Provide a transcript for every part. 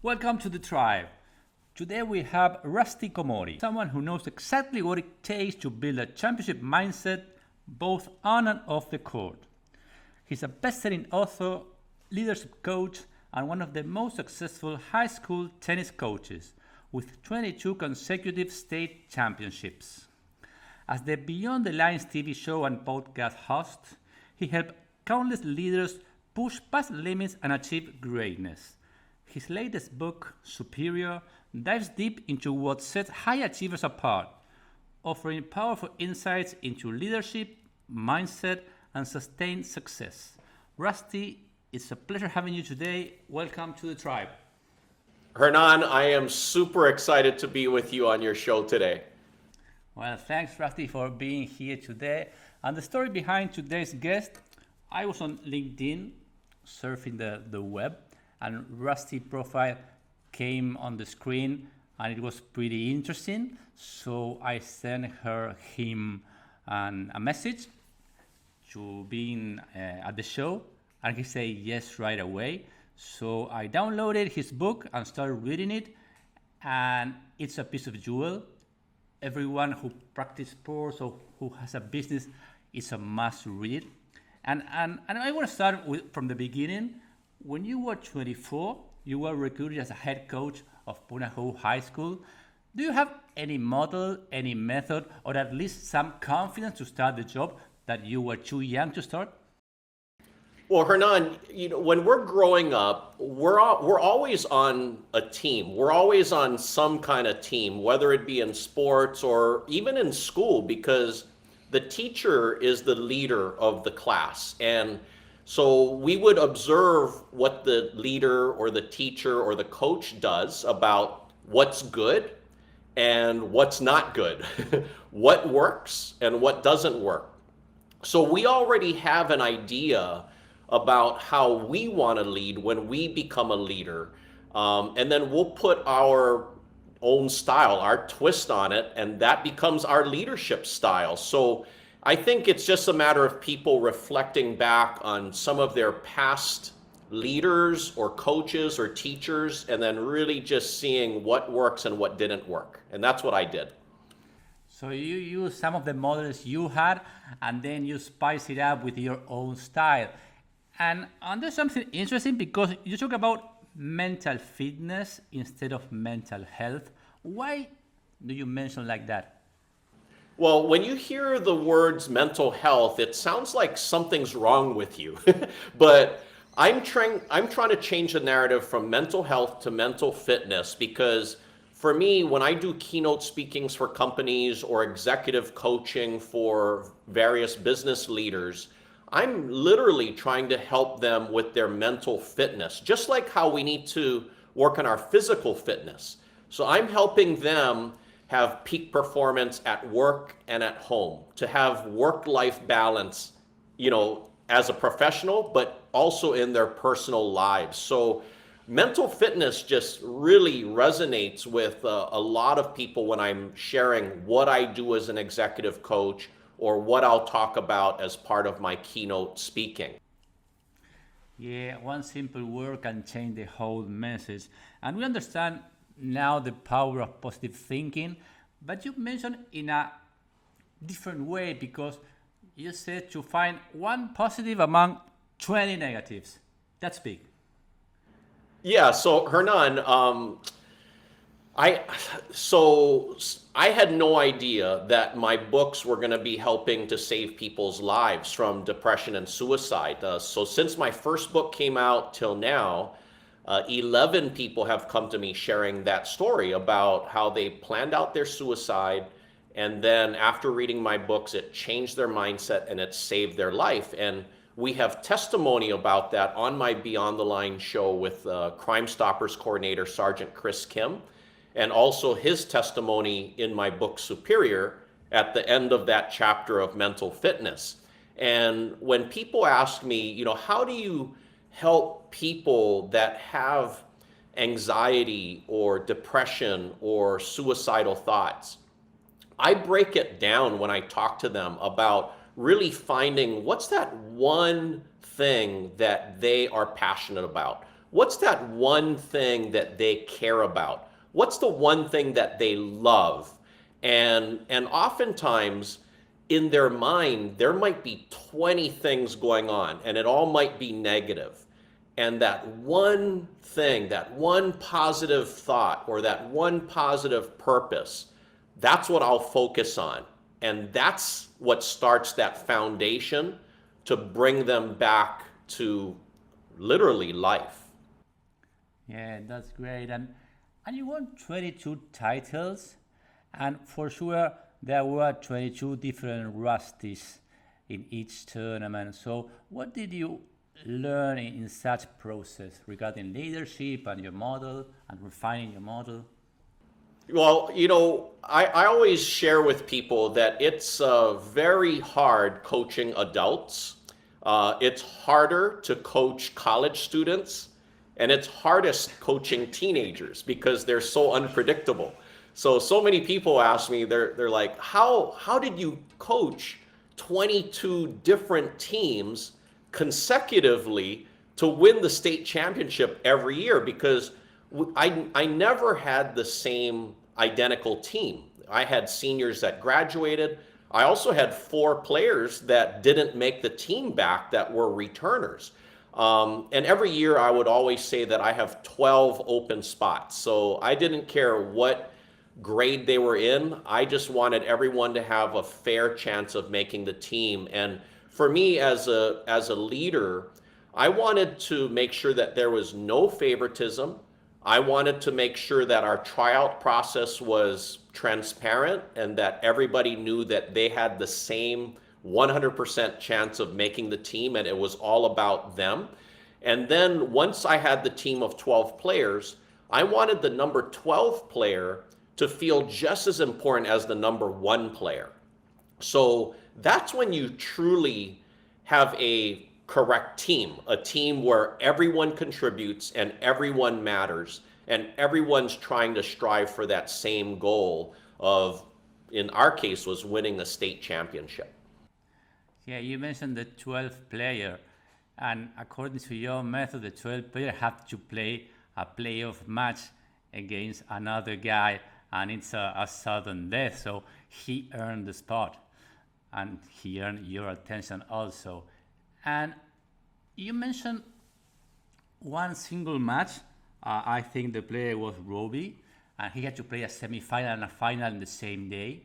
Welcome to the tribe. Today we have Rusty Komori, someone who knows exactly what it takes to build a championship mindset both on and off the court. He's a best-selling author, leadership coach, and one of the most successful high school tennis coaches with 22 consecutive state championships. As the Beyond the Lines TV show and podcast host, he helped countless leaders push past limits and achieve greatness. His latest book, Superior, dives deep into what sets high achievers apart, offering powerful insights into leadership, mindset, and sustained success. Rusty, it's a pleasure having you today. Welcome to the tribe. Hernan, I am super excited to be with you on your show today. Well, thanks, Rusty, for being here today. And the story behind today's guest, I was on LinkedIn surfing the web, and Rusty profile came on the screen, and it was pretty interesting. So I sent him a message to being at the show, and he said yes right away. So I downloaded his book and started reading it, and it's a piece of jewel. Everyone who practices sports or who has a business, it's a must read. And I want to start from the beginning. When you were 24, you were recruited as a head coach of Punahou High School. Do you have any model, any method, or at least some confidence to start the job that you were too young to start? Well, Hernan, when we're growing up, we're always on a team. We're always on some kind of team, whether it be in sports or even in school, because the teacher is the leader of the class. And so we would observe what the leader or the teacher or the coach does about what's good and what's not good, what works and what doesn't work. So we already have an idea about how we want to lead when we become a leader. And then we'll put our own style, our twist on it, and that becomes our leadership style. So I think it's just a matter of people reflecting back on some of their past leaders or coaches or teachers, and then really just seeing what works and what didn't work. And that's what I did. So you use some of the models you had, and then you spice it up with your own style. And there's something interesting because you talk about mental fitness instead of mental health. Why do you mention like that? Well, when you hear the words mental health, it sounds like something's wrong with you. But I'm trying to change the narrative from mental health to mental fitness, because for me, when I do keynote speakings for companies or executive coaching for various business leaders, I'm literally trying to help them with their mental fitness, just like how we need to work on our physical fitness. So I'm helping them have peak performance at work and at home, to have work-life balance, as a professional, but also in their personal lives. So mental fitness just really resonates with a lot of people when I'm sharing what I do as an executive coach or what I'll talk about as part of my keynote speaking. Yeah, one simple word can change the whole message. And we understand now the power of positive thinking, but you mentioned in a different way, because you said to find one positive among 20 negatives. That's big. Yeah, so Hernan, I had no idea that my books were going to be helping to save people's lives from depression and suicide. So since my first book came out till now, 11 people have come to me sharing that story about how they planned out their suicide, and then after reading my books, it changed their mindset and it saved their life. And we have testimony about that on my Beyond the Line show with Crime Stoppers coordinator Sergeant Chris Kim, and also his testimony in my book Superior at the end of that chapter of mental fitness. And when people ask me, how do you help people that have anxiety or depression or suicidal thoughts, I break it down when I talk to them about really finding what's that one thing that they are passionate about. what's that one thing that they care about? What's the one thing that they love? And oftentimes in their mind, there might be 20 things going on, and it all might be negative. And that one thing, that one positive thought, or that one positive purpose, that's what I'll focus on. And that's what starts that foundation to bring them back to literally life. Yeah, that's great. And you won 22 titles, and for sure there were 22 different Rusties in each tournament. So what did you learn in such process regarding leadership and your model and refining your model? Well, I always share with people that it's very hard coaching adults. It's harder to coach college students, and it's hardest coaching teenagers because they're so unpredictable. So many people ask me, they're like, how did you coach 22 different teams consecutively to win the state championship every year? Because I never had the same identical team. I had seniors that graduated. I also had 4 players that didn't make the team back that were returners. And every year I would always say that I have 12 open spots. So I didn't care what grade they were in. I just wanted everyone to have a fair chance of making the team. And for me as a leader, I wanted to make sure that there was no favoritism. I wanted to make sure that our tryout process was transparent and that everybody knew that they had the same 100% chance of making the team, and it was all about them. And then once I had the team of 12 players, I wanted the number 12 player to feel just as important as the number 1 player. So that's when you truly have a correct team, a team where everyone contributes and everyone matters and everyone's trying to strive for that same goal of, in our case, was winning a state championship. Yeah, you mentioned the 12th player, and according to your method, the 12th player have to play a playoff match against another guy, and it's a sudden death, so he earned the spot, and he earned your attention also. And you mentioned one single match. I think the player was Roby, and he had to play a semi-final and a final in the same day.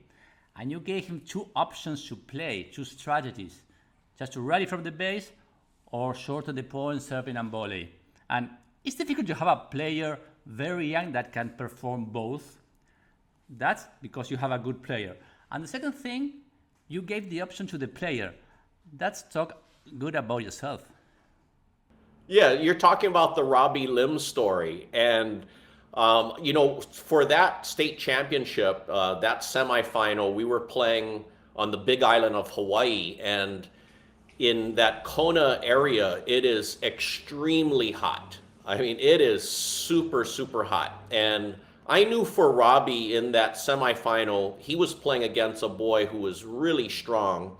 And you gave him 2 options to play, 2 strategies, just to rally from the base or shorten the point, serving and volley. And it's difficult to have a player very young that can perform both. That's because you have a good player. And the second thing, you gave the option to the player. That's talk good about yourself. Yeah, you're talking about the Robbie Lim story. And, for that state championship, that semifinal, we were playing on the big island of Hawaii. And in that Kona area, it is extremely hot. I mean, it is super, super hot. And I knew for Robbie in that semifinal, he was playing against a boy who was really strong.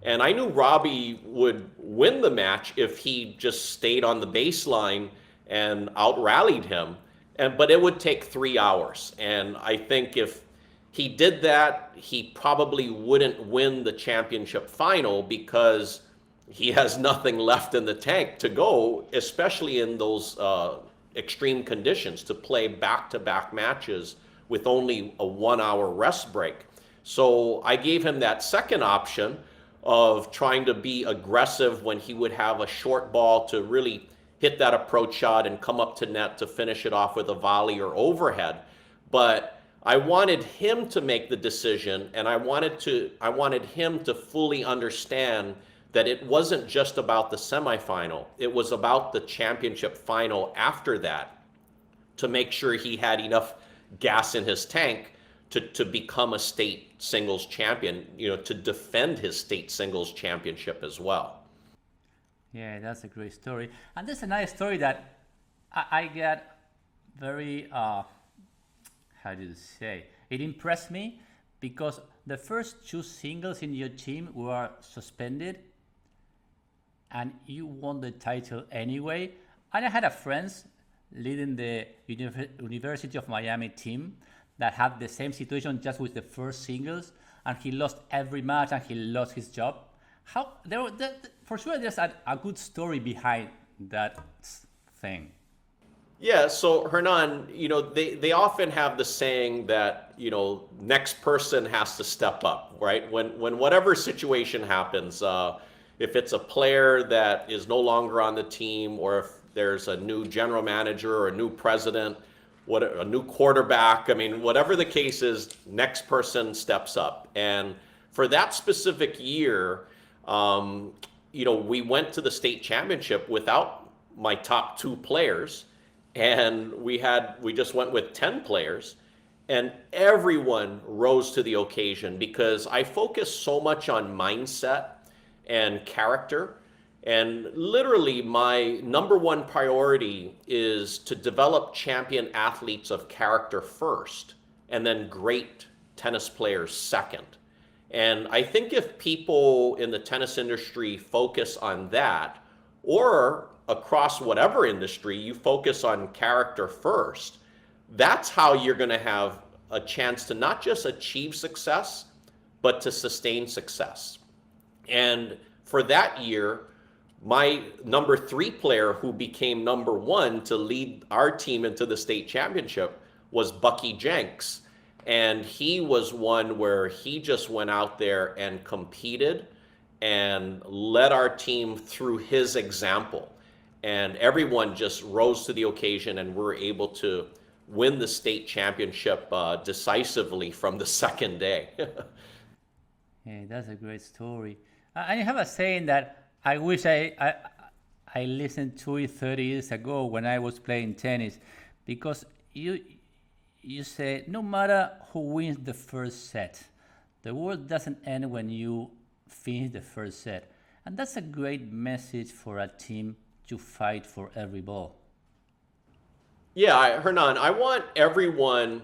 And I knew Robbie would win the match if he just stayed on the baseline and out-rallied him. But it would take 3 hours. And I think if he did that, he probably wouldn't win the championship final because he has nothing left in the tank to go, especially in those extreme conditions, to play back-to-back matches with only a 1-hour rest break. So I gave him that second option of trying to be aggressive when he would have a short ball to really hit that approach shot and come up to net to finish it off with a volley or overhead. But I wanted him to make the decision, and I wanted him to fully understand that it wasn't just about the semifinal. It was about the championship final after that, to make sure he had enough gas in his tank to become a state singles champion, to defend his state singles championship as well. Yeah, that's a great story. And there's another story that I get very, how do you say? It impressed me because the first 2 singles in your team were suspended and you won the title anyway. And I had a friend leading the University of Miami team that had the same situation just with the first singles, and he lost every match and he lost his job. How for sure there's a good story behind that thing. Yeah, so Hernan, they often have the saying that, next person has to step up, right? When whatever situation happens, if it's a player that is no longer on the team, or if there's a new general manager or a new president, a new quarterback, I mean, whatever the case is, next person steps up. And for that specific year, we went to the state championship without my top two players. And we just went with 10 players, and everyone rose to the occasion because I focus so much on mindset and character. And literally my number one priority is to develop champion athletes of character first, and then great tennis players second. And I think if people in the tennis industry focus on that, or across whatever industry, you focus on character first, that's how you're going to have a chance to not just achieve success, but to sustain success. And for that year, my number 3 player who became number 1 to lead our team into the state championship was Bucky Jenks. And he was one where he just went out there and competed and led our team through his example. And everyone just rose to the occasion, and were able to win the state championship decisively from the second day. Yeah, that's a great story. And you have a saying that I wish I listened to it 30 years ago when I was playing tennis, because you say no matter who wins the first set, the world doesn't end when you finish the first set. And that's a great message for a team to fight for every ball. Yeah, Hernan, I want everyone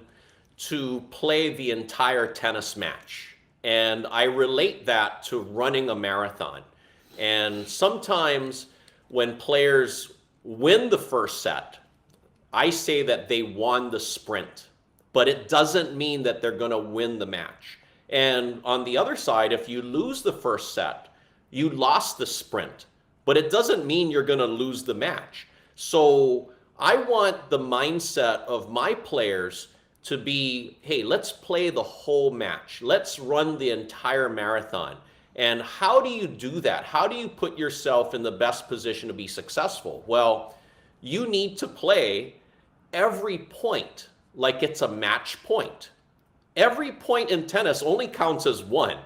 to play the entire tennis match. And I relate that to running a marathon. And sometimes when players win the first set, I say that they won the sprint, but it doesn't mean that they're going to win the match. And on the other side, if you lose the first set, you lost the sprint, but it doesn't mean you're going to lose the match. So I want the mindset of my players to be, hey, let's play the whole match. Let's run the entire marathon. And how do you do that? How do you put yourself in the best position to be successful? Well, you need to play every point like it's a match point. Every point in tennis only counts as one.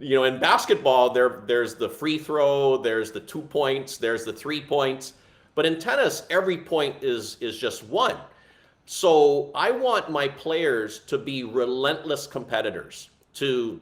In basketball, there's the free throw, there's the 2 points, there's the 3 points. But in tennis, every point is just one. So I want my players to be relentless competitors, to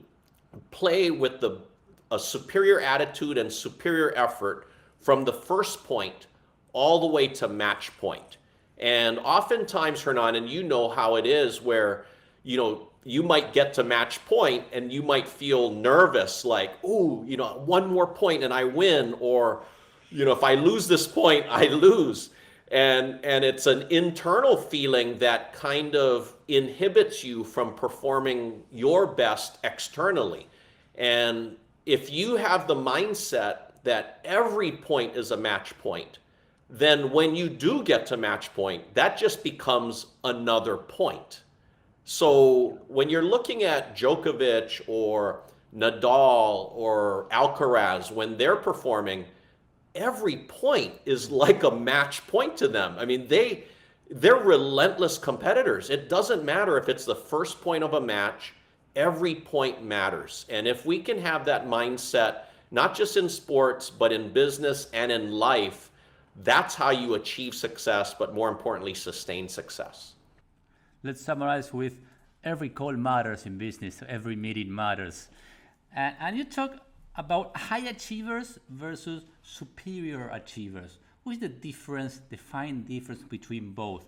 play with a superior attitude and superior effort from the first point all the way to match point. And oftentimes, Hernan, and you know how it is, where you might get to match point and you might feel nervous, like, ooh, one more point and I win, or if I lose this point, I lose. And it's an internal feeling that kind of inhibits you from performing your best externally. And if you have the mindset that every point is a match point, then when you do get to match point, that just becomes another point. So when you're looking at Djokovic or Nadal or Alcaraz, when they're performing, every point is like a match point to them. I mean, they're relentless competitors. It doesn't matter if it's the first point of a match, every point matters. And if we can have that mindset, not just in sports, but in business and in life, that's how you achieve success, but more importantly, sustain success. Let's summarize with every call matters in business, every meeting matters. And you talk about high achievers versus superior achievers. What is the difference, the fine difference between both?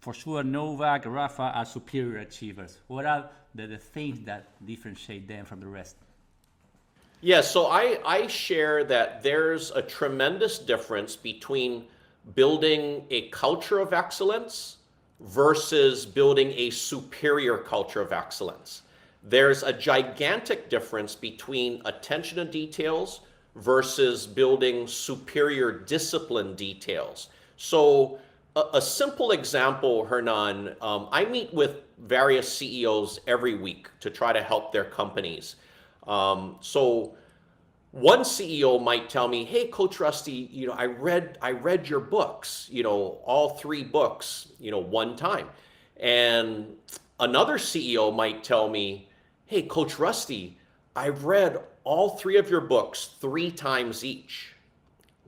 For sure, Novak, Rafa are superior achievers. What are the things that differentiate them from the rest? Yeah, so I share that there's a tremendous difference between building a culture of excellence versus building a superior culture of excellence. There's a gigantic difference between attention to details versus building superior discipline details. So a simple example, Hernan, I meet with various CEOs every week to try to help their companies. So one CEO might tell me, "Hey, Coach Rusty, I read your books, all three books, one time." And another CEO might tell me, "Hey, Coach Rusty, I've read all three of your books 3 times each."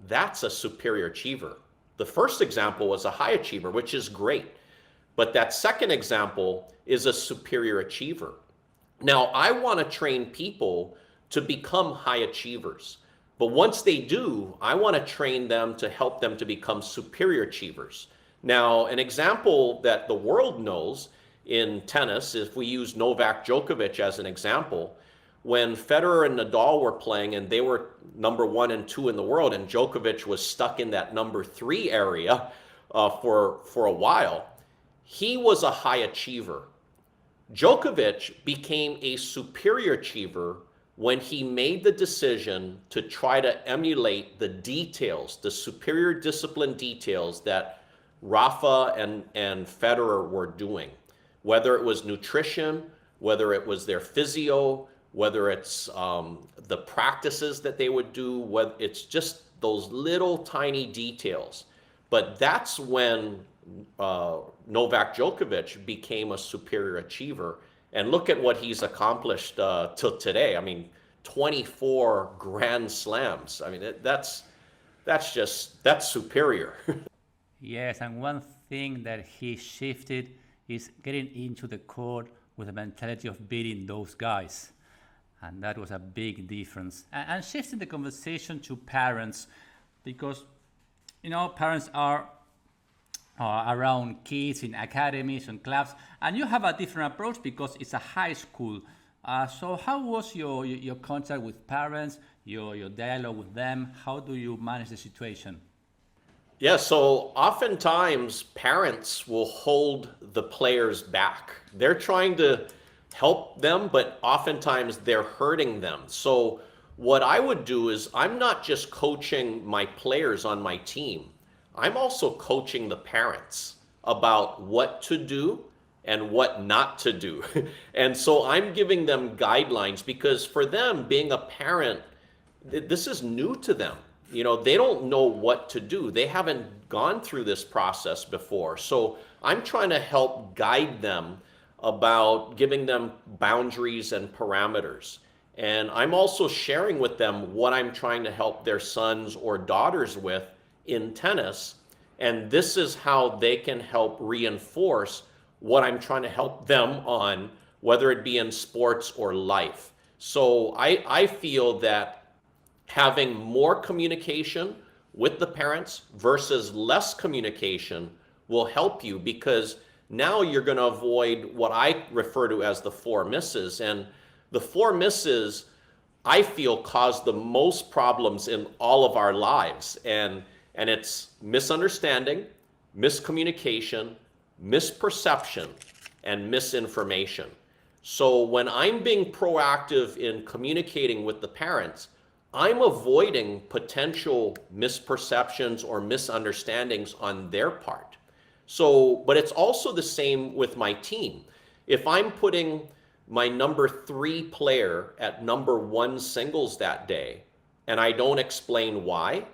That's a superior achiever. The first example was a high achiever, which is great. But that second example is a superior achiever. Now, I want to train people to become high achievers. But once they do, I want to train them to help them to become superior achievers. Now, an example that the world knows in tennis, if we use Novak Djokovic as an example, when Federer and Nadal were playing and they were number 1 and 2 in the world, and Djokovic was stuck in that number 3 area for a while, he was a high achiever. Djokovic became a superior achiever when he made the decision to try to emulate the details, the superior discipline details that Rafa and Federer were doing. Whether it was nutrition, whether it was their physio, whether it's the practices that they would do, whether it's just those little tiny details. But that's when Novak Djokovic became a superior achiever. And look at what he's accomplished till today. I mean, 24 Grand Slams. I mean, that's superior. Yes, and one thing that he shifted is getting into the court with a mentality of beating those guys. And that was a big difference. And shifting the conversation to parents, because, parents are around kids in academies and clubs, and you have a different approach because it's a high school. So how was your contact with parents, your dialogue with them? How do you manage the situation? Yeah, so oftentimes parents will hold the players back. They're trying to help them, but oftentimes they're hurting them. So what I would do is I'm not just coaching my players on my team. I'm also coaching the parents about what to do and what not to do. And so I'm giving them guidelines because for them, being a parent, this is new to them. They don't know what to do. They haven't gone through this process before. So I'm trying to help guide them about giving them boundaries and parameters. And I'm also sharing with them what I'm trying to help their sons or daughters with in tennis. And this is how they can help reinforce what I'm trying to help them on, whether it be in sports or life. So I feel that having more communication with the parents versus less communication will help you, because now you're going to avoid what I refer to as the 4 misses. And the 4 misses, I feel, cause the most problems in all of our lives. And it's misunderstanding, miscommunication, misperception, and misinformation. So when I'm being proactive in communicating with the parents, I'm avoiding potential misperceptions or misunderstandings on their part. So, but it's also the same with my team. If I'm putting my number 3 player at number 1 singles that day, and I don't explain why,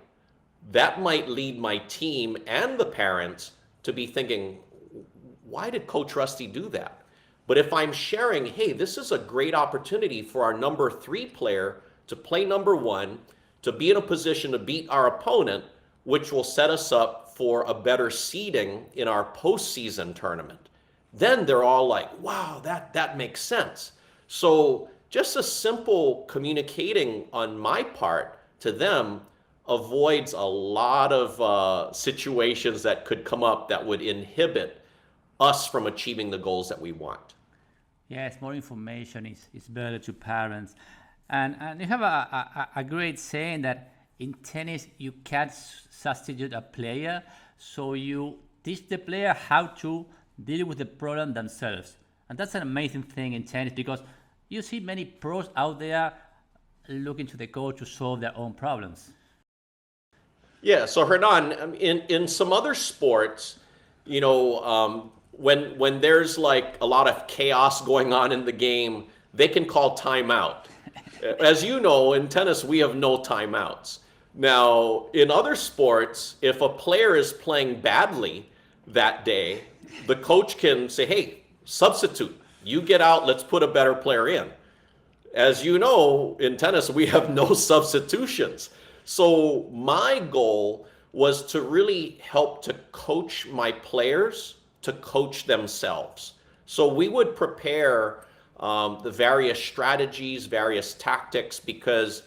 that might lead my team and the parents to be thinking, why did Coach Rusty do that? But if I'm sharing, hey, this is a great opportunity for our number 3 player to play number 1, to be in a position to beat our opponent, which will set us up for a better seeding in our postseason tournament. Then they're all like, wow, that makes sense. So just a simple communicating on my part to them avoids a lot of situations that could come up that would inhibit us from achieving the goals that we want. Yes, more information is better to parents. And you have a great saying that in tennis you can't substitute a player, so you teach the player how to deal with the problem themselves. And that's an amazing thing in tennis because you see many pros out there looking to the coach to solve their own problems. Yeah, so Hernan, in some other sports, when there's like a lot of chaos going on in the game, they can call timeout. As you know, in tennis, we have no timeouts. Now, in other sports, if a player is playing badly that day, the coach can say, hey, substitute. You get out, let's put a better player in. As you know, in tennis, we have no substitutions. So my goal was to really help to coach my players to coach themselves. So we would prepare the various strategies, various tactics, because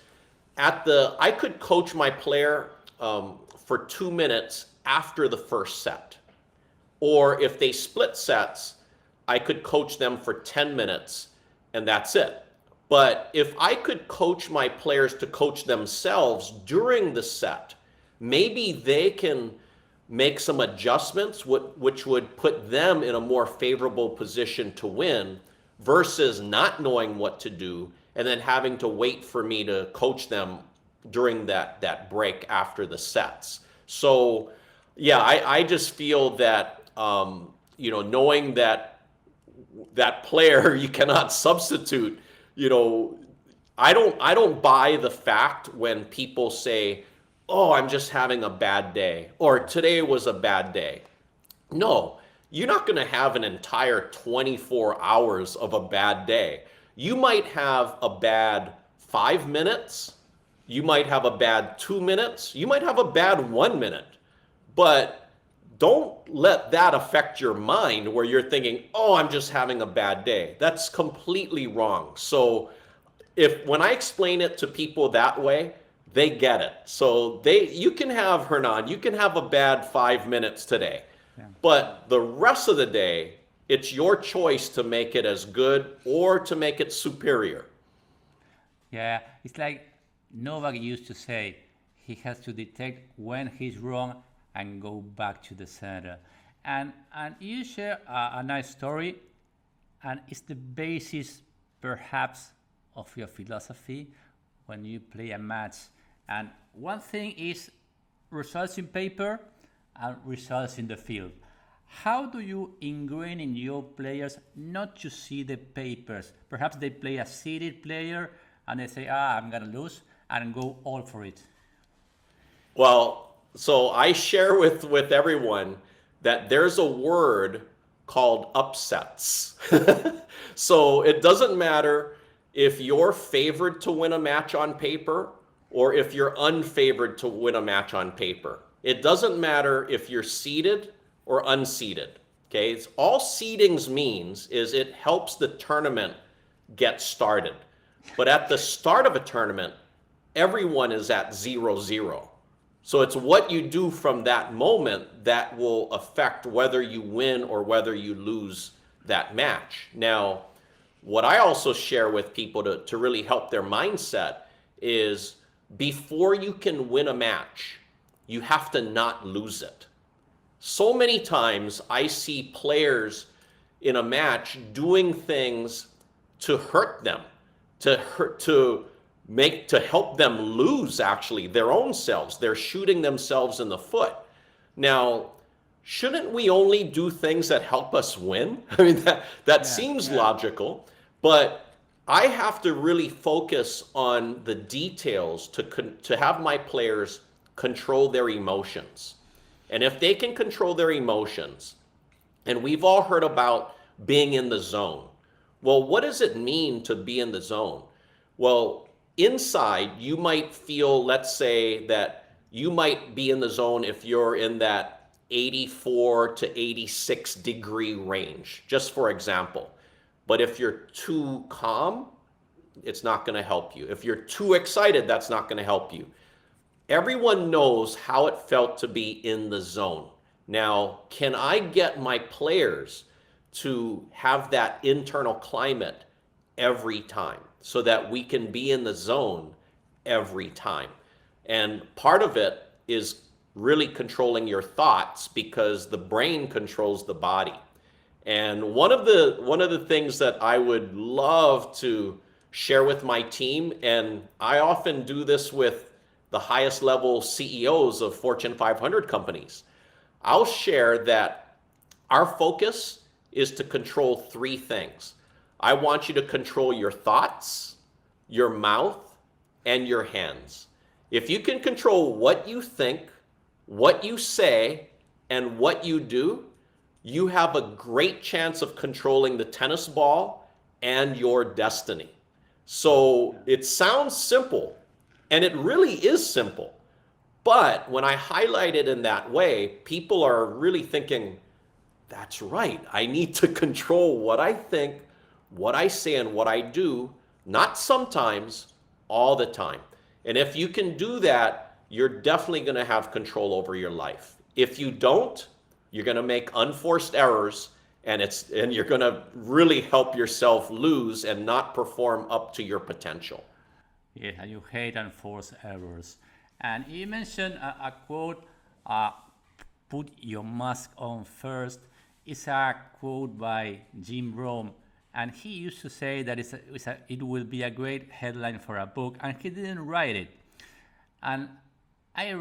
I could coach my player for 2 minutes after the first set. Or if they split sets, I could coach them for 10 minutes and that's it. But if I could coach my players to coach themselves during the set, maybe they can make some adjustments which would put them in a more favorable position to win versus not knowing what to do and then having to wait for me to coach them during that break after the sets. So yeah, I just feel that knowing that player you cannot substitute, I don't buy the fact when people say, oh, I'm just having a bad day, or today was a bad day. No, you're not going to have an entire 24 hours of a bad day. You might have a bad 5 minutes. You might have a bad 2 minutes. You might have a bad 1 minute. But don't let that affect your mind where you're thinking, oh, I'm just having a bad day. That's completely wrong. So when I explain it to people that way, they get it. So you can have, Hernan, you can have a bad 5 minutes today. Yeah. But the rest of the day, it's your choice to make it as good or to make it superior. Yeah, it's like Novak used to say, he has to detect when he's wrong and go back to the center. And you share a nice story, and it's the basis, perhaps, of your philosophy when you play a match. And one thing is results in paper and results in the field. How do you ingrain in your players not to see the papers? Perhaps they play a seeded player and they say, I'm going to lose, and go all for it. Well, so I share with everyone that there's a word called upsets. So it doesn't matter if you're favored to win a match on paper or if you're unfavored to win a match on paper. It doesn't matter if you're seeded or unseeded. Okay, it's all seedings means is it helps the tournament get started. But at the start of a tournament, everyone is at 0-0. So it's what you do from that moment that will affect whether you win or whether you lose that match. Now, what I also share with people to really help their mindset is before you can win a match, you have to not lose it. So many times I see players in a match doing things to hurt them, to help them lose actually their own selves. They're shooting themselves in the foot. Now, shouldn't we only do things that help us win? I mean, that seems logical, but I have to really focus on the details to have my players control their emotions. And if they can control their emotions, and we've all heard about being in the zone. Well, what does it mean to be in the zone? Well, inside, you might feel, let's say that you might be in the zone if you're in that 84 to 86 degree range, just for example. But if you're too calm, it's not going to help you. If you're too excited, that's not going to help you. Everyone knows how it felt to be in the zone. Now, can I get my players to have that internal climate every time so that we can be in the zone every time? And part of it is really controlling your thoughts because the brain controls the body. And one of the things that I would love to share with my team, and I often do this with the highest level CEOs of Fortune 500 companies, I'll share that our focus is to control three things. I want you to control your thoughts, your mouth, and your hands. If you can control what you think, what you say, and what you do, you have a great chance of controlling the tennis ball and your destiny. So it sounds simple, and it really is simple. But when I highlight it in that way, people are really thinking, that's right. I need to control what I think, what I say, and what I do, not sometimes, all the time. And if you can do that, you're definitely going to have control over your life. If you don't, you're going to make unforced errors, and you're going to really help yourself lose and not perform up to your potential. Yeah, you hate unforced errors. And you mentioned a quote, uh, put your mask on first. It's a quote by Jim Rome. And he used to say that it will be a great headline for a book, and he didn't write it. And I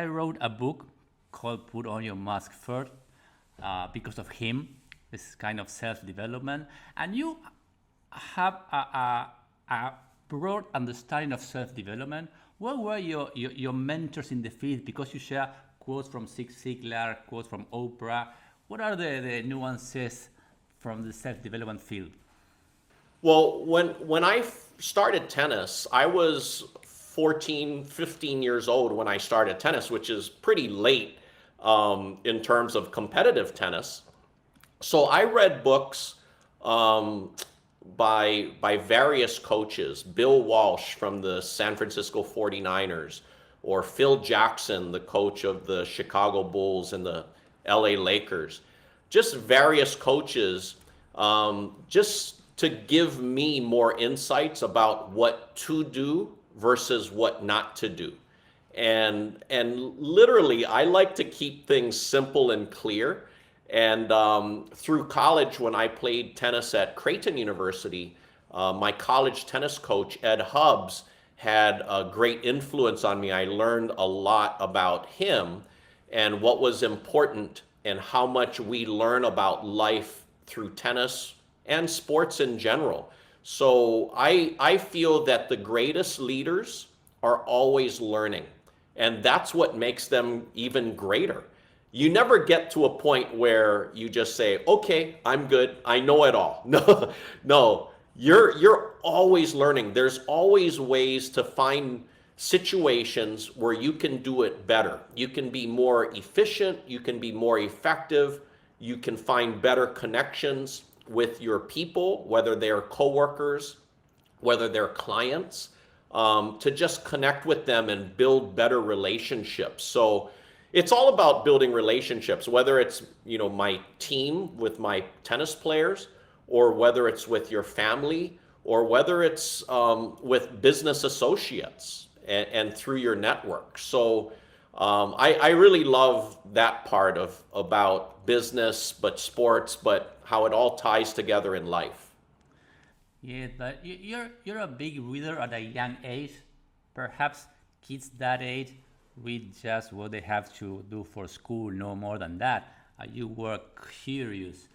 wrote a book called Put On Your Mask First because of him. This is kind of self-development. And you have a broad understanding of self-development. What were your mentors in the field? Because you share quotes from Zig Ziglar, quotes from Oprah. What are the nuances from the self-development field? Well, when I started tennis, I was 14, 15 years old when I started tennis, which is pretty late in terms of competitive tennis. So I read books by various coaches, Bill Walsh from the San Francisco 49ers, or Phil Jackson, the coach of the Chicago Bulls and the LA Lakers. Just various coaches, just to give me more insights about what to do versus what not to do. And literally, I like to keep things simple and clear. And through college, when I played tennis at Creighton University, my college tennis coach, Ed Hubbs, had a great influence on me. I learned a lot about him and what was important and how much we learn about life through tennis and sports in general. So I feel that the greatest leaders are always learning, and that's what makes them even greater. You never get to a point where you just say, okay, I'm good, I know it all. No, no, you're always learning. There's always ways to find situations where you can do it better. You can be more efficient, you can be more effective, you can find better connections with your people, whether they're coworkers, whether they're clients, to just connect with them and build better relationships. So it's all about building relationships, whether it's, my team with my tennis players, or whether it's with your family, or whether it's with business associates and through your network. So I really love that part about business, but sports, but how it all ties together in life. Yeah, but you're a big reader at a young age. Perhaps kids that age read just what they have to do for school, no more than that. You were curious.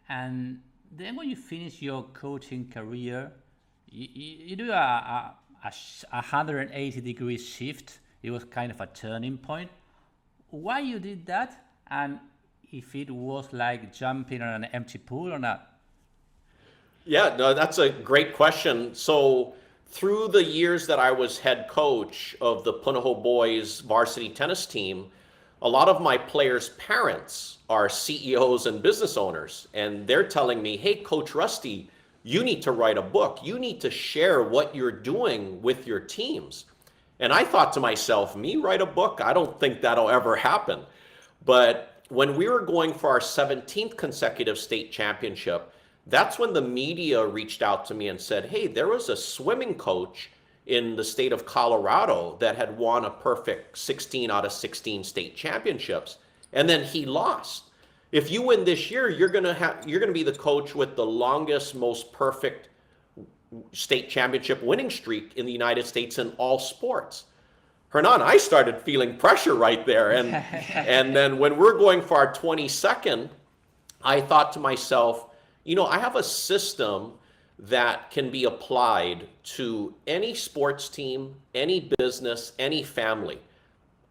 And then when you finish your coaching career, you do a 180-degree shift. It was kind of a turning point. Why you did that? And if it was like jumping on an empty pool or not? Yeah, no, that's a great question. So through the years that I was head coach of the Punahou Boys varsity tennis team, a lot of my players' parents are CEOs and business owners, and they're telling me, hey, Coach Rusty, you need to write a book. You need to share what you're doing with your teams. And I thought to myself, me write a book? I don't think that'll ever happen. But when we were going for our 17th consecutive state championship, that's when the media reached out to me and said, hey, there was a swimming coach in the state of Colorado that had won a perfect 16 out of 16 state championships, and then he lost. If you win this year, you're going to be the coach with the longest, most perfect state championship winning streak in the United States in all sports. Hernan, I started feeling pressure right there. And then when we're going for our 22nd, I thought to myself, I have a system that can be applied to any sports team, any business, any family.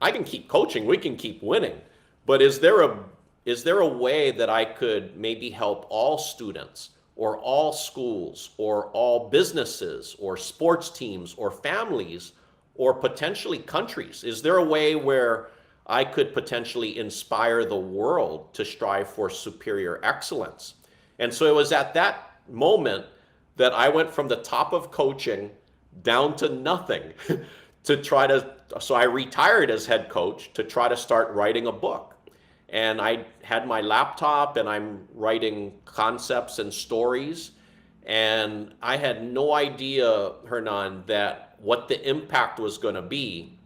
I can keep coaching, we can keep winning, but is there a way that I could maybe help all students or all schools or all businesses or sports teams or families or potentially countries? Is there a way where I could potentially inspire the world to strive for superior excellence? And so it was at that moment that I went from the top of coaching down to nothing so I retired as head coach to try to start writing a book. And I had my laptop and I'm writing concepts and stories. And I had no idea, Hernan, that what the impact was going to be.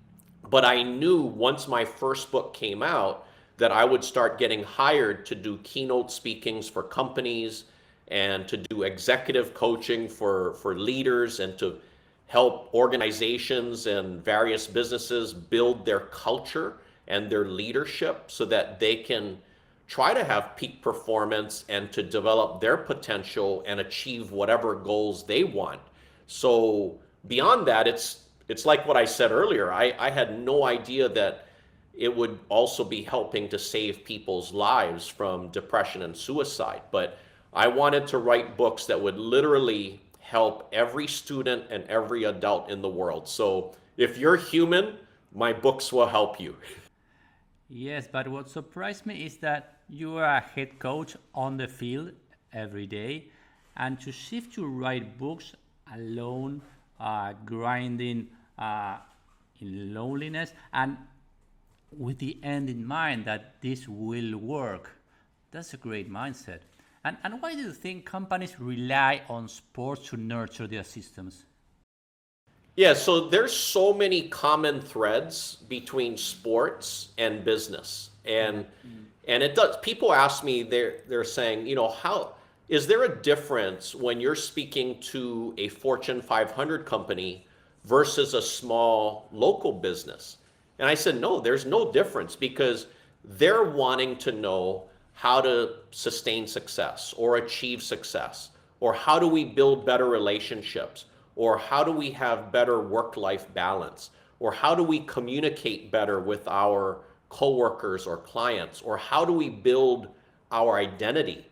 But I knew once my first book came out that I would start getting hired to do keynote speakings for companies and to do executive coaching for leaders and to help organizations and various businesses build their culture and their leadership so that they can try to have peak performance and to develop their potential and achieve whatever goals they want. So beyond that, it's like what I said earlier. I had no idea that it would also be helping to save people's lives from depression and suicide. But I wanted to write books that would literally help every student and every adult in the world. So if you're human, my books will help you. Yes, but what surprised me is that you are a head coach on the field every day, and to shift to write books alone, grinding in loneliness, and with the end in mind that this will work. That's a great mindset. And why do you think companies rely on sports to nurture their systems? Yeah, so there's so many common threads between sports and business. And it does, people ask me, they're saying, how is there a difference when you're speaking to a Fortune 500 company versus a small local business? And I said, no, there's no difference, because they're wanting to know how to sustain success or achieve success, or how do we build better relationships, or how do we have better work-life balance, or how do we communicate better with our coworkers or clients, or how do we build our identity,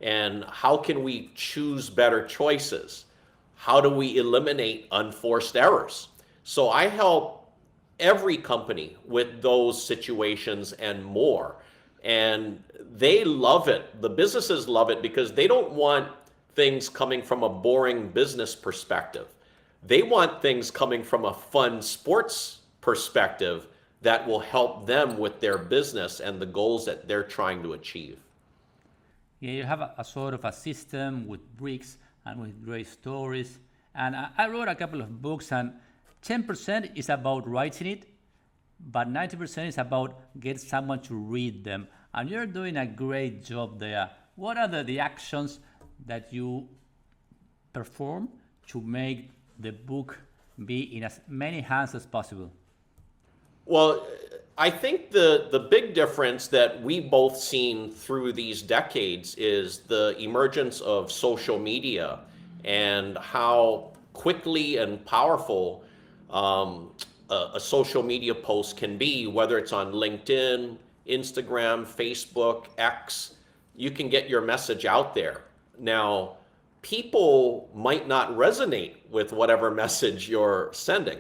and how can we choose better choices? How do we eliminate unforced errors? So I help every company with those situations and more. And they love it. The businesses love it because they don't want things coming from a boring business perspective. They want things coming from a fun sports perspective that will help them with their business and the goals that they're trying to achieve. Yeah, you have a sort of a system with bricks and with great stories. And I wrote a couple of books, and 10% is about writing it, but 90% is about get someone to read them. And you're doing a great job there. What are the actions that you perform to make the book be in as many hands as possible? Well, I think the big difference that we both seen through these decades is the emergence of social media and how quickly and powerful a social media post can be, whether it's on LinkedIn, Instagram, Facebook, X. You can get your message out there. Now, people might not resonate with whatever message you're sending,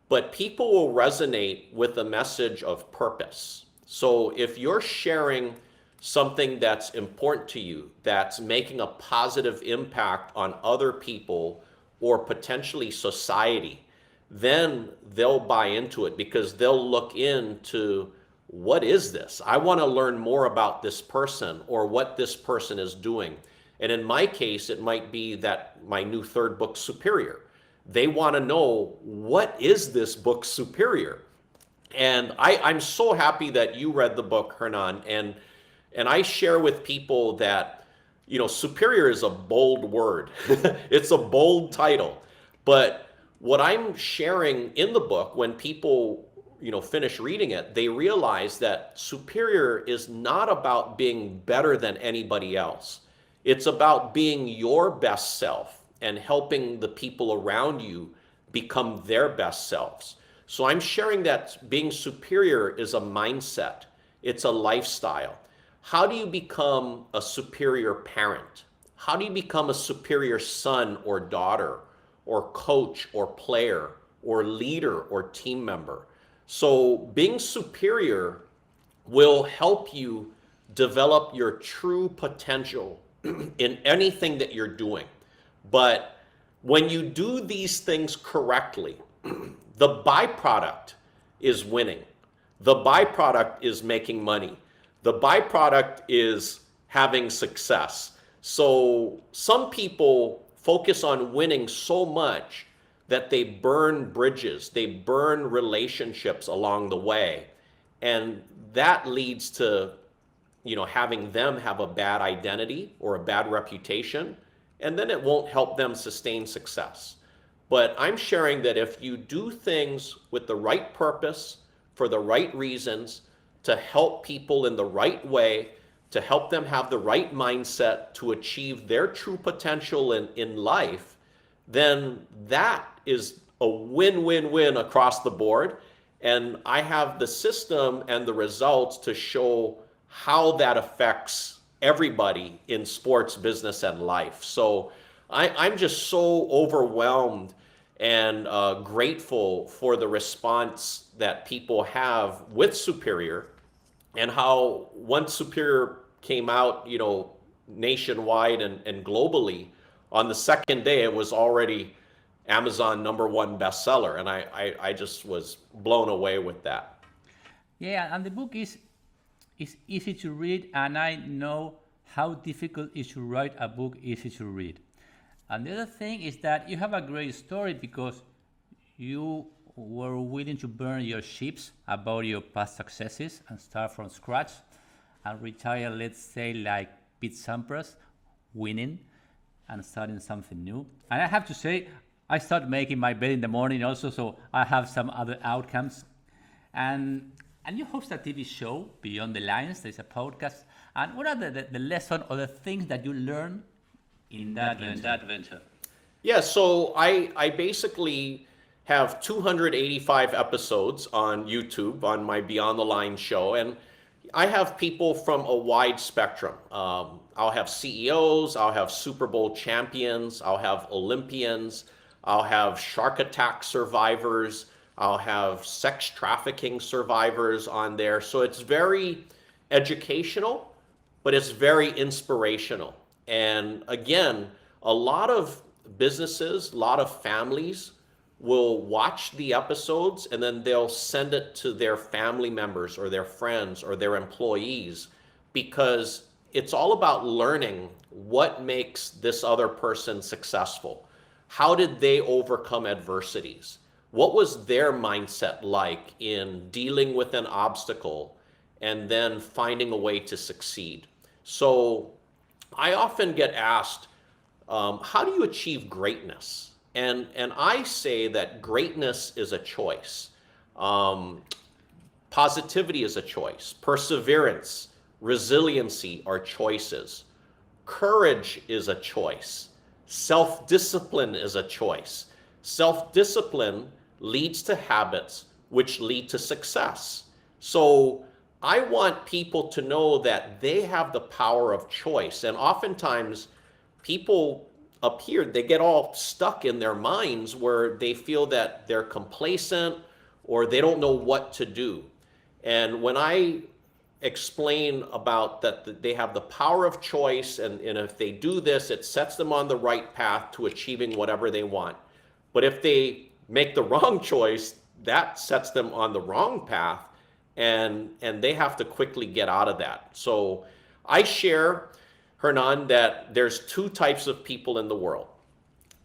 but people will resonate with the message of purpose. So if you're sharing something that's important to you, that's making a positive impact on other people or potentially society, then they'll buy into it, because they'll look into, what is this? I want to learn more about this person or what this person is doing. And in my case, it might be that my new third book, Superior, They want to know, what is this book Superior? And I'm so happy that you read the book, Hernan, and I share with people that, superior is a bold word. It's a bold title. But what I'm sharing in the book, when people, finish reading it, they realize that superior is not about being better than anybody else. It's about being your best self and helping the people around you become their best selves. So I'm sharing that being superior is a mindset. It's a lifestyle. How do you become a superior parent? How do you become a superior son or daughter or coach or player or leader or team member? So being superior will help you develop your true potential in anything that you're doing. But when you do these things correctly, the byproduct is winning. The byproduct is making money. The byproduct is having success. So some people focus on winning so much that they burn bridges, they burn relationships along the way. And that leads to, having them have a bad identity or a bad reputation, and then it won't help them sustain success. But I'm sharing that if you do things with the right purpose, for the right reasons, to help people in the right way, to help them have the right mindset to achieve their true potential in life, then that is a win-win-win across the board. And I have the system and the results to show how that affects everybody in sports, business, and life. So I'm just so overwhelmed and grateful for the response that people have with Superior, and how once Superior came out, nationwide and globally, on the second day it was already Amazon #1 bestseller, and I just was blown away with that. Yeah, and the book is easy to read, and I know how difficult it is to write a book easy to read. And the other thing is that you have a great story because you were willing to burn your ships about your past successes and start from scratch and retire, let's say, like Pete Sampras, winning and starting something new. And I have to say, I start making my bed in the morning also, so I have some other outcomes. And you host a TV show, Beyond the Lines. There's a podcast. And what are the lesson or the things that you learn in that venture? Yeah, so I basically have 285 episodes on YouTube on my Beyond the Line show, and I have people from a wide spectrum. I'll have CEOs, I'll have Super Bowl champions, I'll have Olympians, I'll have shark attack survivors, I'll have sex trafficking survivors on there. So it's very educational, but it's very inspirational. And again, a lot of businesses, a lot of families will watch the episodes and then they'll send it to their family members or their friends or their employees, because it's all about learning what makes this other person successful. How did they overcome adversities? What was their mindset like in dealing with an obstacle and then finding a way to succeed? So I often get asked, how do you achieve greatness? And I say that greatness is a choice. Positivity is a choice. Perseverance, resiliency are choices. Courage is a choice. Self-discipline is a choice. Self-discipline leads to habits which lead to success. So I want people to know that they have the power of choice. And oftentimes people up here, they get all stuck in their minds where they feel that they're complacent or they don't know what to do. And when I explain about that they have the power of choice, and if they do this, it sets them on the right path to achieving whatever they want. But if they make the wrong choice, that sets them on the wrong path, and they have to quickly get out of that. So I share, Hernan, that there's two types of people in the world.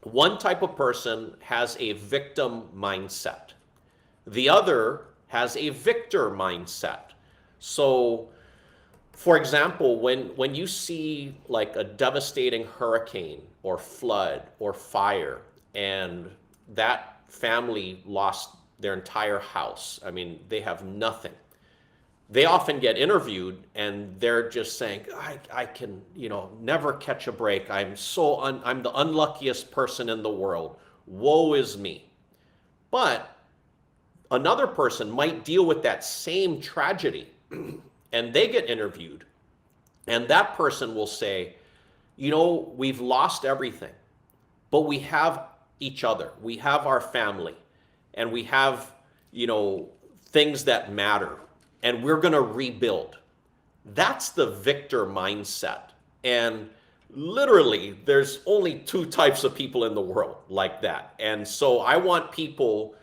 One type of person has a victim mindset. The other has a victor mindset. So, for example, when you see like a devastating hurricane or flood or fire, and that family lost their entire house, I mean, they have nothing. They often get interviewed and they're just saying, I can, never catch a break. I'm the unluckiest person in the world. Woe is me. But another person might deal with that same tragedy and they get interviewed, and that person will say, we've lost everything, but we have each other, we have our family, and we have, things that matter, and we're going to rebuild. That's the victor mindset. And literally, there's only two types of people in the world like that. And so I want people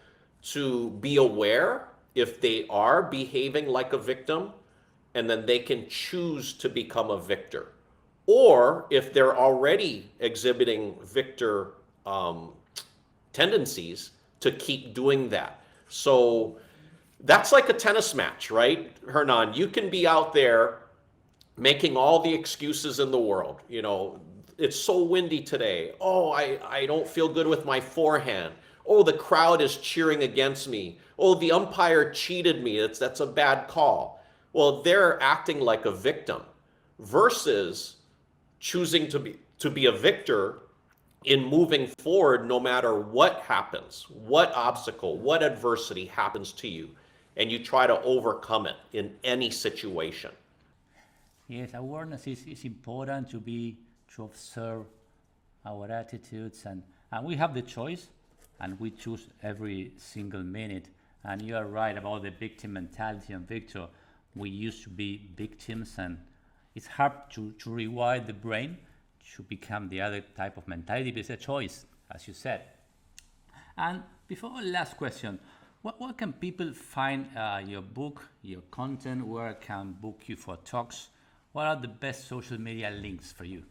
to be aware if they are behaving like a victim, and then they can choose to become a victor. Or if they're already exhibiting victor tendencies, to keep doing that. So that's like a tennis match, right, Hernan? You can be out there making all the excuses in the world. It's so windy today. Oh, I don't feel good with my forehand. Oh, the crowd is cheering against me. Oh, the umpire cheated me. That's a bad call. Well, they're acting like a victim versus choosing to be a victor in moving forward no matter what happens, what obstacle, what adversity happens to you, and you try to overcome it in any situation. Yes, awareness is important to observe our attitudes, and we have the choice, and we choose every single minute. And you are right about the victim mentality and victor. We used to be victims, and it's hard to rewire the brain to become the other type of mentality, but it's a choice, as you said. And before our last question, where can people find your book, your content? Where can book you for talks? What are the best social media links for you?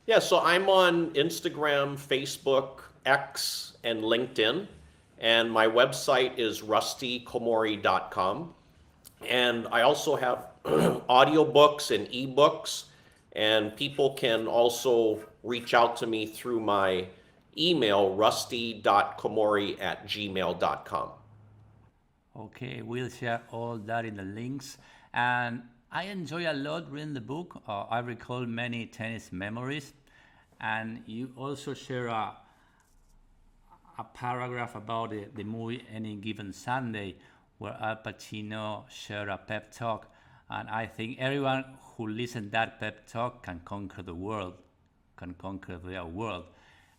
Yeah, so I'm on Instagram, Facebook, X, and LinkedIn. And my website is rustykomori.com. And I also have audiobooks and ebooks, and people can also reach out to me through my email, rusty.komori@gmail.com. Okay, we'll share all that in the links. And I enjoy a lot reading the book. I recall many tennis memories. And you also share a paragraph about the movie Any Given Sunday, where Al Pacino shared a pep talk. And I think everyone who listens that pep talk can conquer the world, can conquer their world.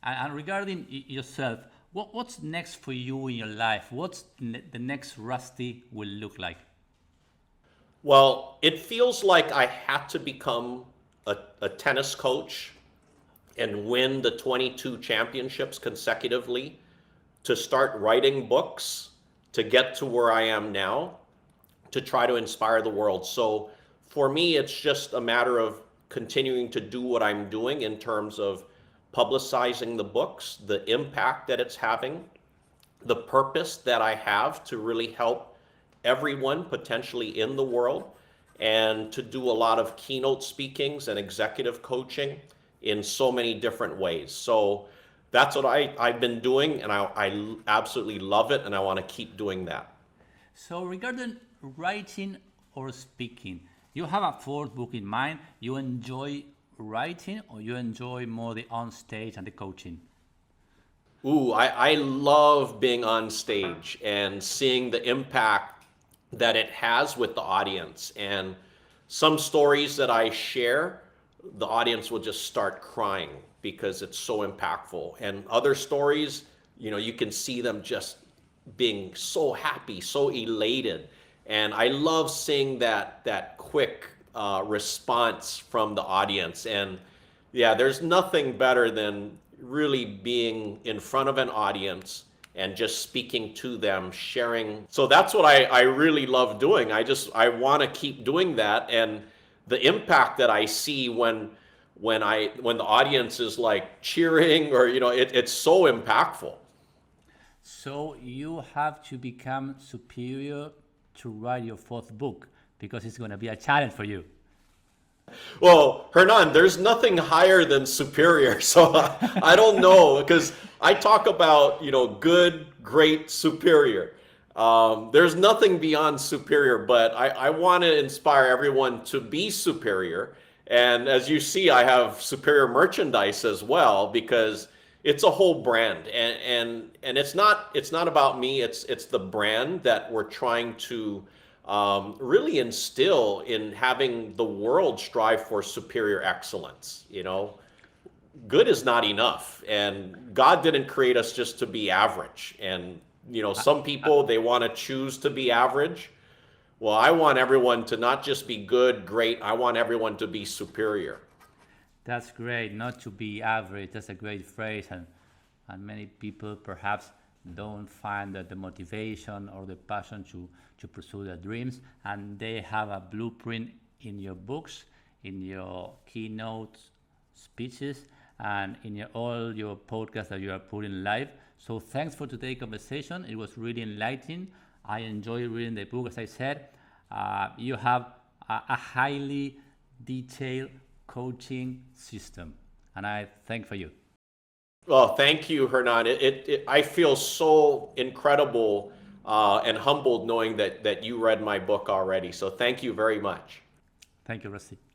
And regarding yourself, what's next for you in your life? What's the next Rusty will look like? Well, it feels like I had to become a tennis coach and win the 22 championships consecutively to start writing books, to get to where I am now, to try to inspire the world. So for me, it's just a matter of continuing to do what I'm doing in terms of publicizing the books, the impact that it's having, the purpose that I have to really help everyone potentially in the world, and to do a lot of keynote speakings and executive coaching in so many different ways. So that's what I've been doing, and I absolutely love it, and I want to keep doing that. So regarding writing or speaking, you have a fourth book in mind. You enjoy writing, or you enjoy more the on stage and the coaching? Ooh, I love being on stage and seeing the impact that it has with the audience. And some stories that I share, the audience will just start crying because it's so impactful. And other stories, you can see them just being so happy, so elated. And I love seeing that quick response from the audience. And yeah, there's nothing better than really being in front of an audience and just speaking to them, sharing. So that's what I really love doing. I want to keep doing that. And the impact that I see when when the audience is like cheering, or it's so impactful. So you have to become superior to write your fourth book because it's going to be a challenge for you. Well, Hernan, there's nothing higher than superior. So I don't know, because I talk about, good, great, superior. There's nothing beyond superior, but I want to inspire everyone to be superior. And as you see, I have superior merchandise as well, because it's a whole brand, and it's not about me. It's the brand that we're trying to really instill in having the world strive for superior excellence. Good is not enough, and God didn't create us just to be average. And some people, they want to choose to be average. Well, I want everyone to not just be good, great. I want everyone to be superior. That's great, not to be average. That's a great phrase. And many people perhaps don't find the motivation or the passion to pursue their dreams. And they have a blueprint in your books, in your keynote speeches, and in all your podcasts that you are putting live. So thanks for today's conversation. It was really enlightening. I enjoy reading the book. As I said, you have a highly detailed coaching system, and I thank for you. Well, thank you, Hernan. I feel so incredible and humbled knowing that you read my book already. So thank you very much. Thank you, Rusty.